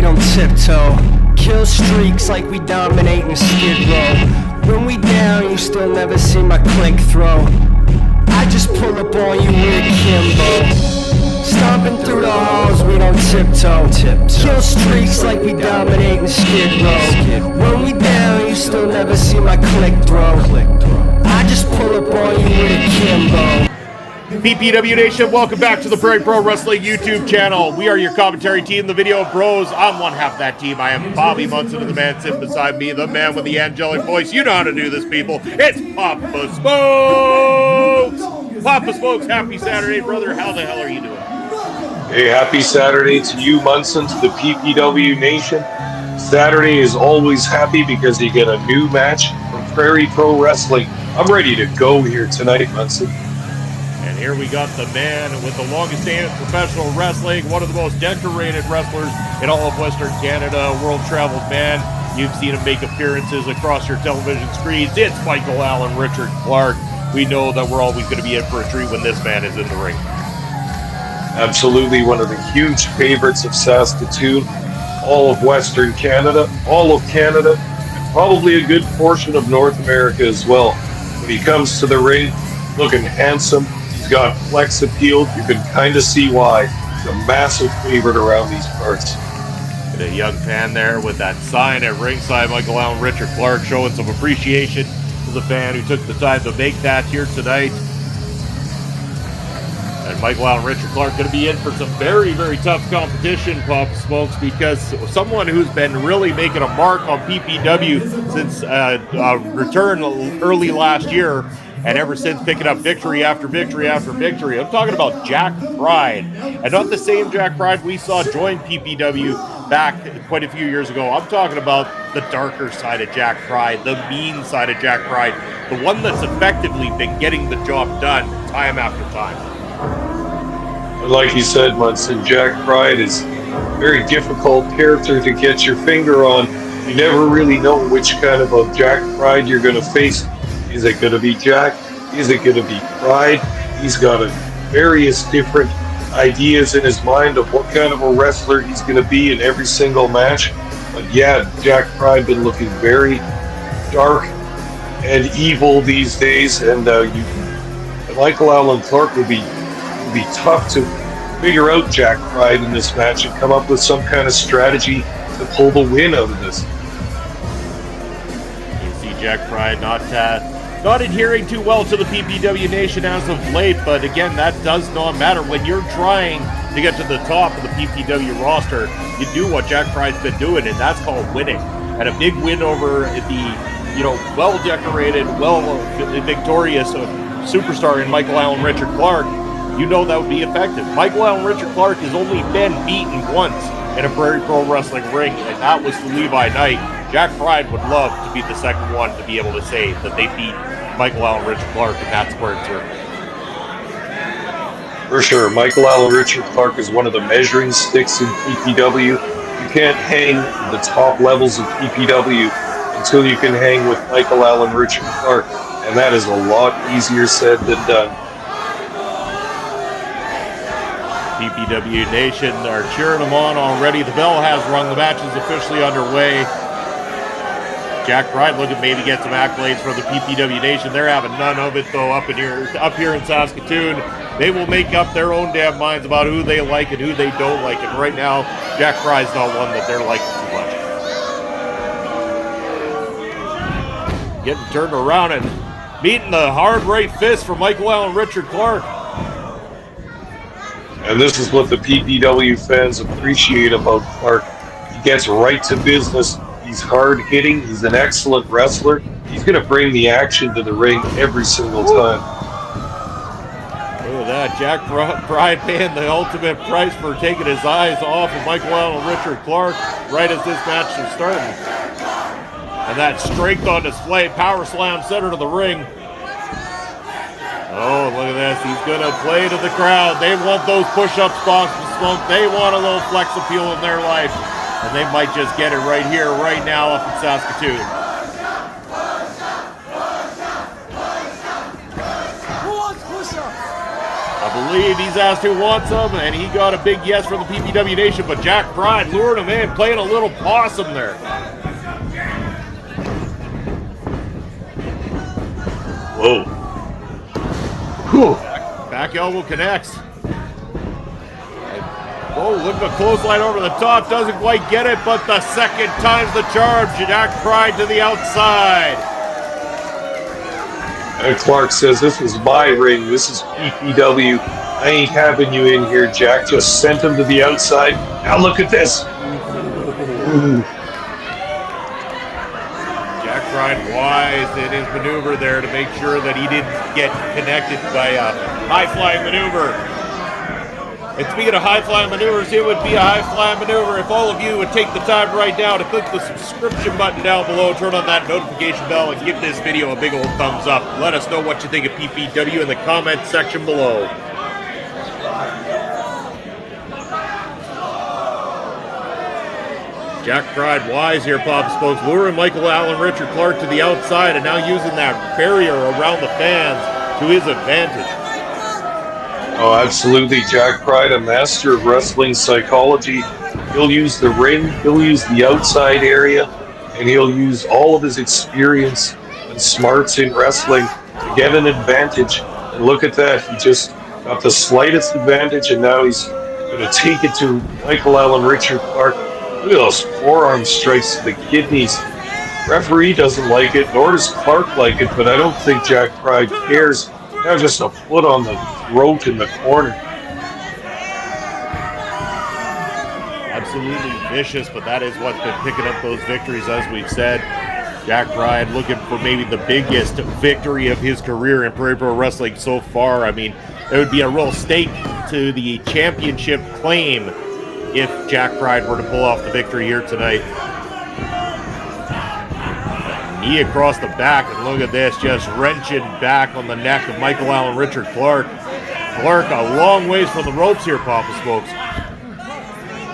don't tiptoe. Kill streaks like we dominate in Skid Row. When we down, you still never see my click throw. I just pull up on you with a Kimbo. Stomping through the halls, we don't tiptoe. Kill streaks like we dominate in Skid Row. When we down, you still never see my click throw. I just pull up on you with a Kimbo. PPW Nation, welcome back to the Prairie Pro Wrestling YouTube channel. We are your commentary team, the Video Bros. I'm one half of that team. I am Bobby Munson, and the man sitting beside me, the man with the angelic voice. You know how to do this, people. It's Papa Smokes! Papa Smokes, happy Saturday, brother. How the hell are you doing? Hey, happy Saturday to you, Munson, to the PPW Nation. Saturday is always happy because you get a new match from Prairie Pro Wrestling. I'm ready to go here tonight, Munson. And here we got the man with the longest stay in professional wrestling, one of the most decorated wrestlers in all of Western Canada, world-traveled man. You've seen him make appearances across your television screens. It's Michael Allen, Richard Clark. We know that we're always going to be in for a treat when this man is in the ring. Absolutely one of the huge favorites of Saskatoon, all of Western Canada, all of Canada, and probably a good portion of North America as well. When he comes to the ring, looking handsome, he's got flex appeal. You can kind of see why. He's a massive favorite around these parts. And a young fan there with that sign at ringside, Michael Allen, Richard Clark, showing some appreciation to the fan who took the time to make that here tonight. And Michael Allen, Richard Clark going to be in for some very, very tough competition, Papa Smokes, because someone who's been really making a mark on PPW since return early last year, and ever since picking up victory after victory after victory. I'm talking about Jack Pride. And not the same Jack Pride we saw join PPW back quite a few years ago. I'm talking about the darker side of Jack Pride, the mean side of Jack Pride, the one that's effectively been getting the job done time after time. Like you said, Munson, Jack Pride is a very difficult character to get your finger on. You never really know which kind of a Jack Pride you're going to face. Is it going to be Jack? Is it going to be Pride? He's got various different ideas in his mind of what kind of a wrestler he's going to be in every single match. But yeah, Jack Pride been looking very dark and evil these days, and Michael Allen Clark would be tough to figure out Jack Pride in this match and come up with some kind of strategy to pull the win out of this. You see Jack Pride not adhering too well to the PPW Nation as of late, but again, that does not matter. When you're trying to get to the top of the PPW roster, you do what Jack Pride's been doing, and that's called winning. And a big win over the well-decorated, victorious superstar in Michael Allen, Richard Clark, you know that would be effective. Michael Allen, Richard Clark has only been beaten once in a Prairie Pro Wrestling ring, and that was to Levi Knight. Jack Pride would love to be the second one to be able to say that they beat Michael Allen, Richard Clark in that square circle. For sure, Michael Allen, Richard Clark is one of the measuring sticks in PPW. You can't hang the top levels of PPW until you can hang with Michael Allen, Richard Clark, and that is a lot easier said than done. PPW Nation are cheering them on already. The bell has rung. The match is officially underway. Jack Pride looking to maybe get some accolades for the PPW Nation. They're having none of it, though, up here in Saskatoon. They will make up their own damn minds about who they like and who they don't like. And right now, Jack Pride's not one that they're liking too much. Getting turned around and meeting the hard right fist for Michael Allen, Richard Clark. And this is what the PPW fans appreciate about Clark. He gets right to business. He's hard-hitting. He's an excellent wrestler. He's going to bring the action to the ring every single time. Look at that. Jack Pride paying the ultimate price for taking his eyes off of Michael Allen, Richard Clark right as this match is starting. And that strength on display. Power slam center to the ring. Oh, look at this. He's going to play to the crowd. They want those push-up spots to smoke. They want a little flex appeal in their life. And they might just get it right here, right now up in Saskatoon. believe he's asked who wants him, and he got a big yes from the PPW Nation, but Jack Pride lured him in, playing a little possum there. Whoa. Whew. Back elbow connects. Oh, look at the clothesline over the top. Doesn't quite get it, but the second time's the charm. Jack Pride to the outside. And Clark says, this was my ring. This is PPW. I ain't having you in here, Jack. Just sent him to the outside. Now look at this. Ooh. Jack Pride wise in his maneuver there to make sure that he didn't get connected by a high-flying maneuver. And speaking of high-flying maneuvers, it would be a high-flying maneuver if all of you would take the time right now to click the subscription button down below, turn on that notification bell, and give this video a big old thumbs up. Let us know what you think of PPW in the comment section below. Jack Pride wise here, Pop Spokes, luring Michael Allen Richard Clark to the outside and now using that barrier around the fans to his advantage. Oh, absolutely. Jack Pride, a master of wrestling psychology. He'll use the ring, he'll use the outside area, and he'll use all of his experience and smarts in wrestling to get an advantage. And look at that. He just got the slightest advantage, and now he's going to take it to Michael Allen Richard Clark. Look at those forearm strikes to the kidneys. Referee doesn't like it, nor does Clark like it, but I don't think Jack Pride cares. Now just a foot on the throat in the corner. Absolutely vicious, but that is what's been picking up those victories, as we've said. Jack Pride looking for maybe the biggest victory of his career in Prairie Pro Wrestling so far. I mean, it would be a real stake to the championship claim if Jack Pride were to pull off the victory here tonight. Knee across the back, and look at this, just wrenching back on the neck of Michael Allen Richard Clark. Clark a long ways from the ropes here, Papa Smokes.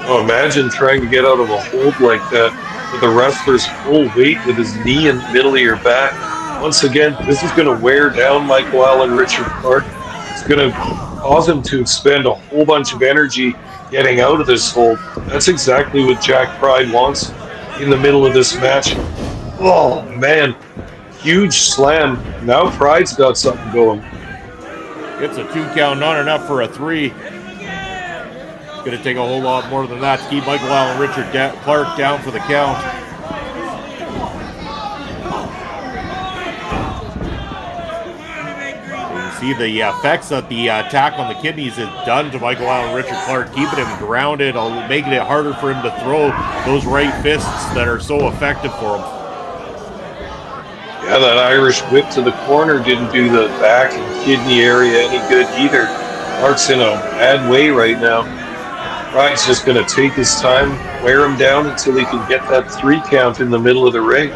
Oh, imagine trying to get out of a hold like that with the wrestler's full weight with his knee in the middle of your back. Once again, this is going to wear down Michael Allen Richard Clark. It's going to cause him to expend a whole bunch of energy getting out of this hold. That's exactly what Jack Pride wants in the middle of this match. Oh, man. Huge slam. Now Pride's got something going. It's a 2 count, not enough for a 3. It's going to take a whole lot more than that to keep Michael Allen Richard Clark down for the count. You see the effects that the attack on the kidneys has done to Michael Allen Richard Clark, keeping him grounded, making it harder for him to throw those right fists that are so effective for him. Yeah, that Irish whip to the corner didn't do the back and kidney area any good either. Clark's in a bad way right now. Pride's just going to take his time, wear him down until he can get that 3 count in the middle of the ring.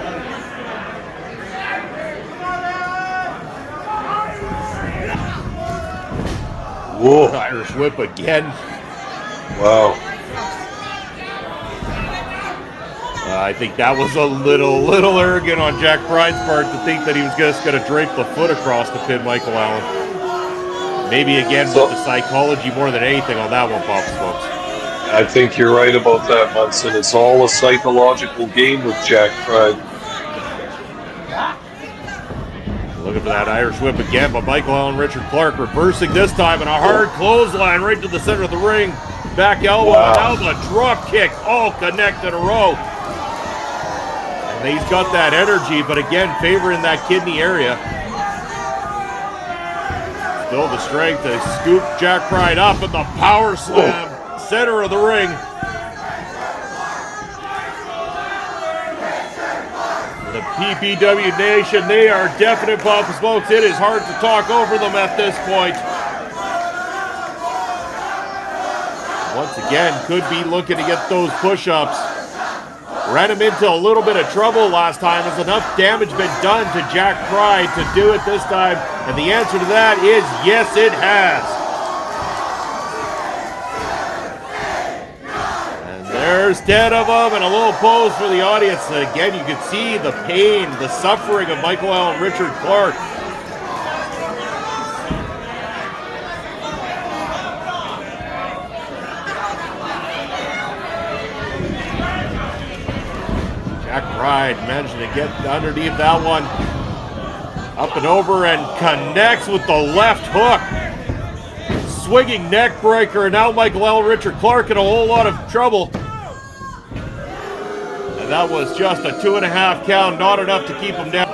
Whoa. Irish whip again. Wow. I think that was a little arrogant on Jack Pride's part to think that he was just going to drape the foot across to pin Michael Allen. Maybe again with the psychology more than anything on that one, Papa Smokes. I think you're right about that, Munson. It's all a psychological game with Jack Pride. Looking for that Irish whip again, but Michael Allen Richard Clark reversing this time, and a hard clothesline right to the center of the ring. Back elbow, and now the drop kick, all connect in a row. And he's got that energy, but again, favoring that kidney area. Still the strength to scoop Jack Pride up, and the power slam, center of the ring. The PPW Nation, they are definite, Papa Smokes. It is hard to talk over them at this point. Once again, could be looking to get those push-ups. Ran him into a little bit of trouble last time. Has enough damage been done to Jack Pride to do it this time? And the answer to that is yes, it has. There's 10 of them, and a little pose for the audience. And again, you can see the pain, the suffering of Michael Allen Richard Clark. Pride managing to get underneath that one. Up and over and connects with the left hook. Swinging neck breaker, and now Michael Allen Richard Clark in a whole lot of trouble. And that was just a 2.5 count, not enough to keep him down.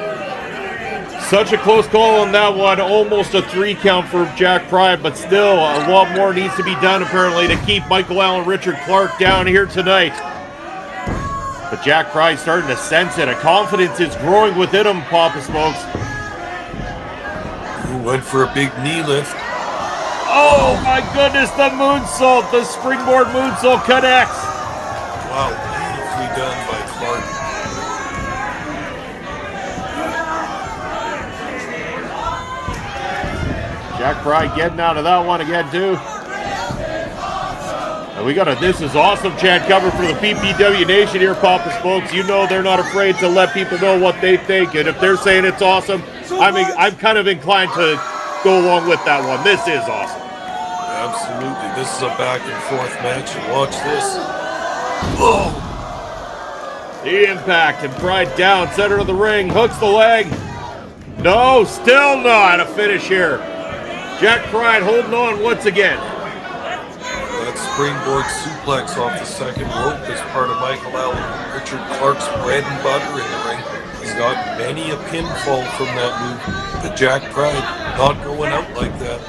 Such a close call on that one, almost a 3 count for Jack Pride, but still a lot more needs to be done apparently to keep Michael Allen Richard Clark down here tonight. But Jack Pride starting to sense it. A confidence is growing within him, Papa Smokes. Went for a big knee lift. Oh my goodness, the moonsault, the springboard moonsault connects. Wow, beautifully done by Clark. Jack Pride getting out of that one again too. And we got a "This is awesome" chant cover for the PPW Nation here, Papa Smokes. You know they're not afraid to let people know what they think, and if they're saying it's awesome, I'm kind of inclined to go along with that one. This is awesome. Absolutely. This is a back and forth match, and watch this. Whoa! The impact, and Pride down, center of the ring, hooks the leg. No, still not a finish here. Jack Pride holding on once again. That springboard suplex off the second rope is part of Michael Allen Richard Clark's bread and butter in the ring. He's got many a pinfall from that move, but Jack Pride not going out like that.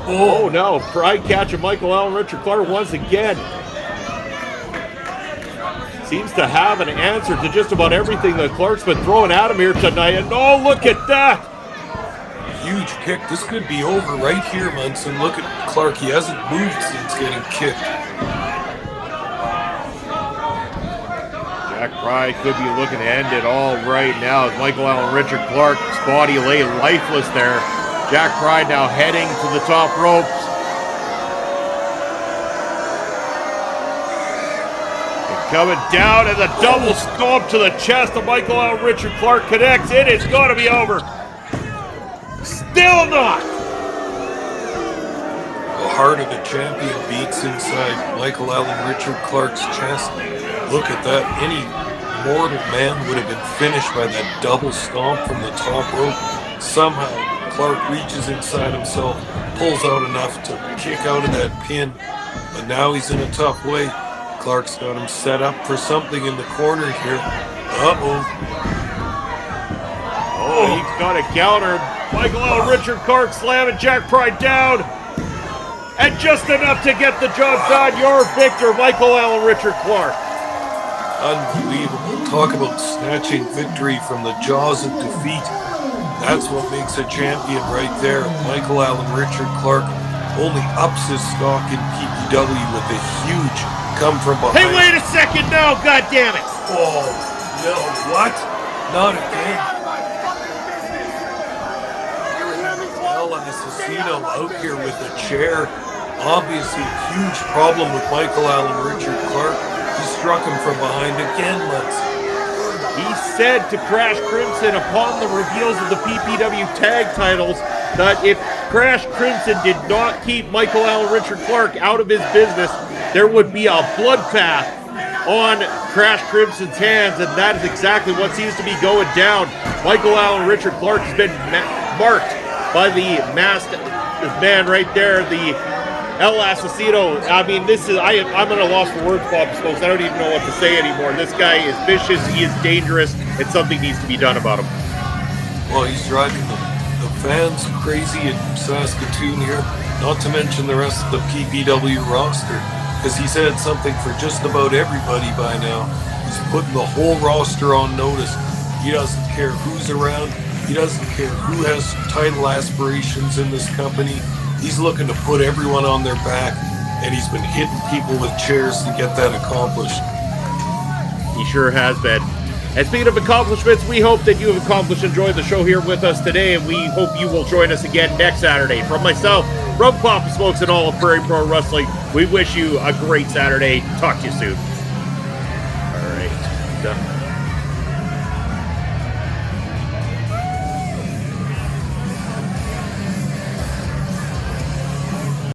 Oh no, Pride catching Michael Allen Richard Clark once again. Seems to have an answer to just about everything that Clark's been throwing at him here tonight. And oh, look at that! Huge kick. This could be over right here, Munson. Look at Clark. He hasn't moved since getting kicked. Jack Pride could be looking to end it all right now as Michael Allen Richard Clark's body lay lifeless there. Jack Pride now heading to the top ropes. And coming down, and the double stomp to the chest of Michael Allen Richard Clark connects. It is going to be over. Still not. The heart of the champion beats inside Michael Allen Richard Clark's chest. Look at that. Any mortal man would have been finished by that double stomp from the top rope. Somehow, Clark reaches inside himself, pulls out enough to kick out of that pin, but now he's in a tough way. Clark's got him set up for something in the corner here. Uh-oh. Oh, he's got a counter. Michael Allen Richard Clark slamming Jack Pride down. And just enough to get the job done. Your victor, Michael Allen Richard Clark. Unbelievable. Talk about snatching victory from the jaws of defeat. That's what makes a champion right there. Michael Allen Richard Clark only ups his stock in PPW with a huge come from behind. Hey, wait a second now, goddammit! Oh, no, what? Not again. El Assassino out here with a chair. Obviously, a huge problem with Michael Allen Richard Clark. He struck him from behind again, He said to Crash Crimson upon the reveals of the PPW tag titles that if Crash Crimson did not keep Michael Allen Richard Clark out of his business, there would be a bloodbath on Crash Crimson's hands, and that is exactly what seems to be going down. Michael Allen Richard Clark has been marked by the masked man right there, the El Assassino. I mean, this is, I'm at a loss for words, Bob Smokes. I don't even know what to say anymore. This guy is vicious, he is dangerous, and something needs to be done about him. Well, he's driving the fans crazy in Saskatoon here, not to mention the rest of the PPW roster, because he's had something for just about everybody by now. He's putting the whole roster on notice. He doesn't care who's around. He doesn't care who has title aspirations in this company. He's looking to put everyone on their back, and he's been hitting people with chairs to get that accomplished. He sure has been. And speaking of accomplishments, we hope that you have accomplished enjoying the show here with us today, and we hope you will join us again next Saturday. From myself, from Papa Smokes, and all of Prairie Pro Wrestling, we wish you a great Saturday. Talk to you soon. All right. Done.